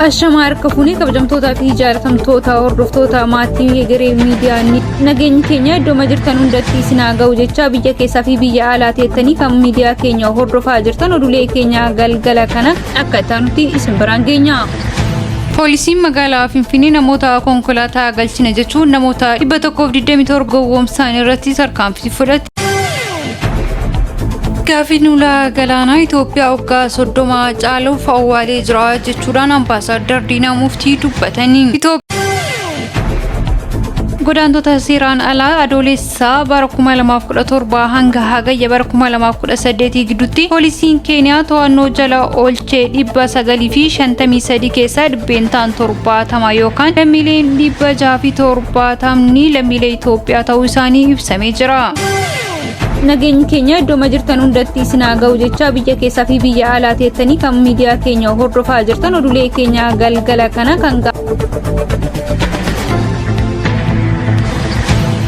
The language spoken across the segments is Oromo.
Ashamaar kafuuni kabajamtoota fi jaalatamtoota hordoftoota maatii egeree miidiyaa nageenya keenya iddoo jirtan hundatti isinaa ga'u jecha biyya keessaa fi biyya alaa teettanii kan miidiyaa keenya hordofaa jirtan oduulee keenya galgala kana akka taanutti isin biraan geenya. Poolisiin magaalaa Finfinnee namoota konkolaataa galchina jechuun namoota 127 gowwoomsaan irratti tarkaanfii fudhate. Gaaffiin ulaa galaanaa Itoophiyaa waggaa 30 caaluuf awwaalee jira jechuudhaan ambaasaadar Diinaa Muftii dubbatanii. Godaantota seeraan alaa adoolessaa bara 2017 hanga hagayya bara 2018 gidduutti poolisiin Keeniyaa to'annoo jala oolchee 953 keessaa dhibbeentaan 70 yookaan lammiileen 670 lammiilee Itoophiyaa ta'uu isaanii ibsamee jira. Nageenya keenya iddoo jirtan hundatti isinaa ga'u jecha biyya keessaa fi biyya alaa teettanii kan miidiyaa keenya hordofaa jirtan oduulee keenya galgala kana kan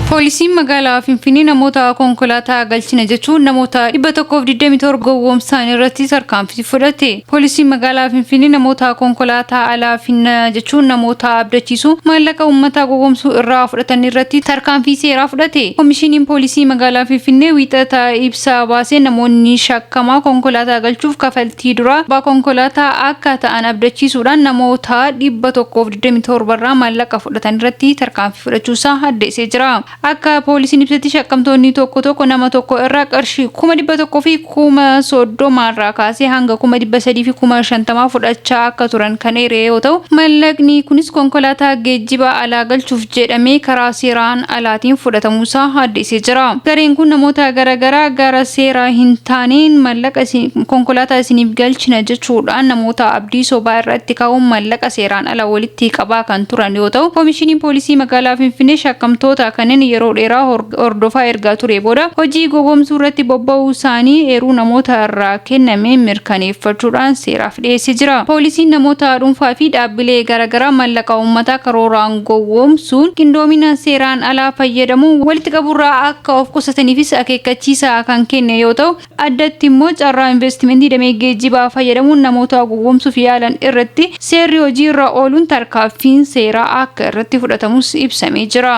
Poolisiin magaalaa Finfinnee namoota konkolaataa galchina jechuun namoota 127 gowwoomsaan irratti tarkaanfii fudhate. Poolisiin magaalaa Finfinnee namoota konkolaataa alaa finna jechuun namoota abdachiisu maallaqa uummataa gowwoomsuu irraa fudhatan irratti tarkaanfii seeraa fudhate. Koomishiniin poolisii magaalaa Finfinnee wiixata ibsa baasee namoonni shakkamaa konkolaataa galchuuf kafaltii dura abbaa konkolaataa akka ta'an abdachiisuudhaan namoota 127 irraa maallaqa fudhatan irratti tarkaanfii fudhachuusaa addeessee jira. Akka poolisiin ibsetti shakkamtoonni tokko nama tokko irraa qarshii 100 fi 30 irraa kaasee hanga 300 fi 50 fudhachaa akka turan kan eeree yoo ta'u maallaqni kunis konkolaataa geejjiba alaa galchuuf jedhamee karaa seeraan alaatiin fudhatamuusaa addeessee jira. Gareen kun namoota garaagaraa gara seeraa hin taaneen maallaqa konkolaataa isiniif galchina jechuudhaan namoota abdii sobaa irratti kaa'uun maallaqa seeraan ala walitti qabaa kan turan yoo ta'u koomishiniin poolisii magaalaa Finfinnee shakkamtoota kanneen yeroo dheeraa hordofaa ergaa ture booda hojii gowwoomsuu irratti bobba'uu isaanii eeruu namoota irraa kenname mirkaneeffachuudhaan seeraaf dhiyeessee jira. Poolisiin namoota dhuunfaa fi dhaabbilee garaagaraa maallaqa uummataa karooraan gowwoomsuun qindoomina seeraan alaa fayyadamuun walitti qaburraa akka of qusataniifis akeekkachiisa kan kenne yoo ta'u addatti immoo carraa investimentii damee geejjibaa fayyadamuun namoota gowwoomsuuf yaalan irratti seerri hojii irra ooluun tarkaanfiin seeraa akka irratti fudhatamus ibsamee jira.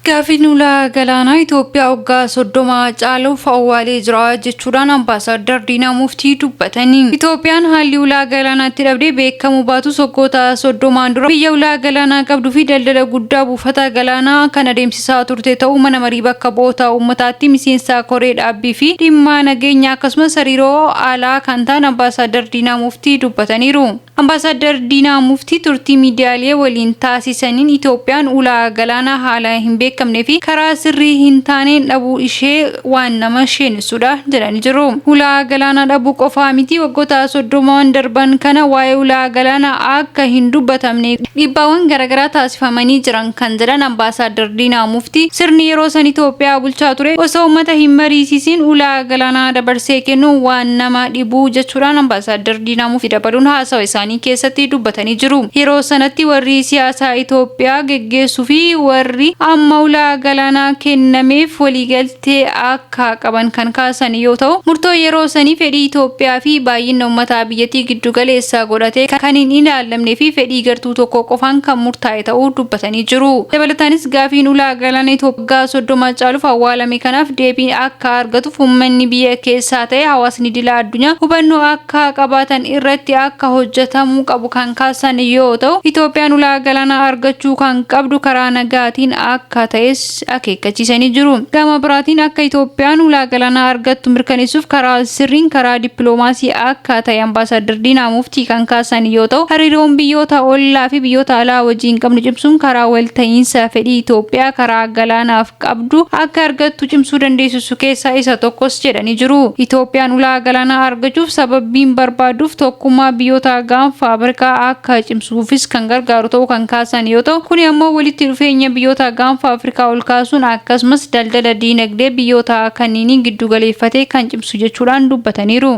Gaaffiin ulaa galaanaa Itoophiyaa waggaa 30 caaluuf awwaalee jira jechuudhaan ambaasaadar Diinaa Muftii dubbatanii. Itoophiyaan haalli ulaa galaanaatti dhabdee beekamuu baatu waggoota 30 dura biyya ulaa galaanaa qabduu fi daldala guddaa buufata galaanaa kan adeemsisaa turte ta'uu mana marii bakka bu'oota uummataatti miseensa koree dhaabbii fi dhimma nageenya akkasumas hariiroo alaa kan ta'an ambaasaadar Diinaa Muftii dubbataniiru. Ambaasaadar Diinaa Muftii turtii miidiyaalee waliin taasisaniin Itoophiyaan ulaa galaanaa haala hin beekamne fi karaa sirrii hin taaneen dhabuu ishee waan nama sheenisudha jedhanii jiru. Ulaa galaanaa dhabuu qofaa miti waggoota 30 darban kana waa'ee ulaa galaanaa akka hin dubbatamne dhiibbaawwan garaagaraa taasifamanii jiran kan jedhan ambaasaadar Diinaa Muftii sirni yeroo san Itoophiyaa bulchaa ture osoo uummata hin mariisisin ulaa galaanaa dabarsee kennuun waan nama dhibuu jechuudhaan ambaasaadar Diinaa Muftii dabaluun haasawa isaanii keessatti dubbatanii jiru. Yeroo sanatti warri siyaasaa Itoophiyaa geggeessuu fi warri amma ulaa galaanaa kennameef waliigaltee akka qaban kan kaasan yoo ta'u murtoo yeroo sanii fedhii Itoophiyaa fi baay'ina uummataa biyyattii giddu galeessa godhatee kan hin ilaalamnee fi fedhii gartuu tokko qofaan kan murtaa'e ta'uu dubbatanii jiru. Dabalataanis gaaffiin ulaa galaanaa Itoophiyaa 30 caaluuf awwaalame kanaaf deebii akka argatuuf uummanni biyya keessaa ta'e hawaasni idila addunyaa hubannoo akka qabaatan irratti akka hojjetamuu qabu kan kaasan yoo ta'u Itoophiyaan ulaa galaanaa argachuu kan qabdu karaa nagaatiin akka ta'es akeekkachiisanii jiru. Gama biraatiin akka Itoophiyaan ulaa galaanaa argattu mirkaneessuuf karaa sirriin karaa dippiloomaasii akka ta'e ambaasaadar Diinaa Muftii kan kaasan yoo ta'u hariiroon biyyoota ollaa fi biyyoota alaa wajjin qabnu cimsuun karaa walta'iinsa fedhii Itoophiyaa karaa galaanaaf qabdu akka argattu cimsuu dandeessisu keessaa isa tokkos jedhanii jiru. Itoophiyaan ulaa galaanaa argachuuf sababiin barbaaduuf tokkummaa biyyoota gaanfa Afrikaa akka cimsuufis kan gargaaru ta'uu kan kaasan yoo ta'u kun ammoo walitti dhufeenya biyyoota gaanfa Afrikaa ol kaasuun akkasumas daldala diinagdee biyyoota kanneen giddu galeeffatee kan cimsu jechuudhaan dubbataniiru.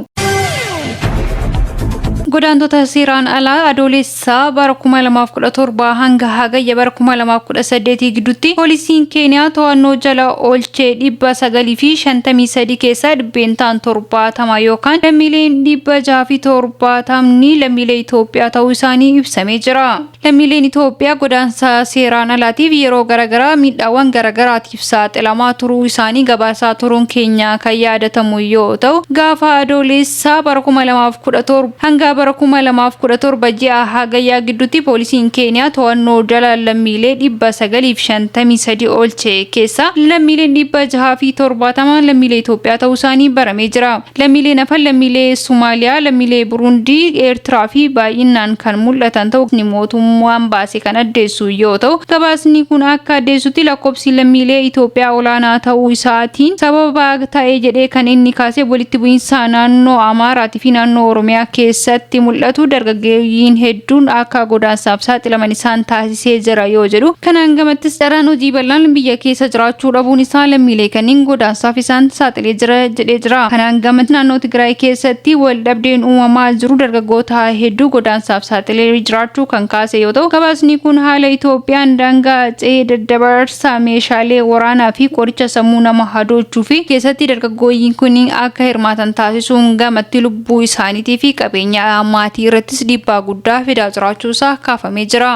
Godaantota seeraan alaa adoolessaa bara 2017 hanga hagayya bara 2018 gidduutti poolisiin Keeniyaa to'annoo jala oolchee 953 keessaa dhibbeentaan 70 yookaan lammiileen 670 lammiilee Itoophiyaa ta'uu isaanii ibsamee jira. Lammiileen Itoophiyaa godaansa seeraan alaatiif yeroo garaagaraa miidhaawwan garaagaraatiif saaxilamaa turuu isaanii gabaasaa turuun keenya kan yaadatamu yoo ta'u, gaafa adoolessaa bara 2017 hanga bara 2017 ji'a hagayyaa gidduutti poolisiin Keeniyaa to'annoo jala lammiilee 953 oolchee keessaa lammiileen 670 lammiilee Itoophiyaa ta'uu isaanii baramee jira. Lammiileen hafan lammiilee Somaaliyaa, lammiilee Burundii, Eertiraa fi baay'inaan kan mul'atan ta'uu ni mootummaan baase kan addeessu yoo ta'u, gabaasni kun akka addeessutti lakkoofsi lammiilee Itoophiyaa olaanaa ta'uu isaatiin sababa ta'ee jedhee kan inni kaasee walitti bu'iinsa naannoo Amaaraatii fi naannoo Oromiyaa keessatti mul'atu dargaggeeyyiin hedduun akka godaansaaf saaxilaman isaan taasisee jira yoo jedhu, kanaan gamattis dharaan hojii bal'aan biyya keessa jiraachuu dhabuun isaa lammiilee kanneen godaansaaf isaan saaxilee jira jedhee jira. Kanaan gamatti naannoo Tigraay keessatti wal dhabdeen uumamaa jiru dargaggoota hedduu godaansaaf saaxilee jiraachuu kan kaase yoo ta'u, gabaasni kun haala Itoophiyaan daangaa ce'ee daddabarsa meeshaalee waraanaa fi qoricha sammuu nama hadoochuu fi keessatti dargaggoeyyiin kun akka hirmaatan taasisuun gamatti lubbuu isaaniitii fi qabeenya maatii irrattis dhiibbaa guddaa fidaa jiraachuusaa kaafamee jira.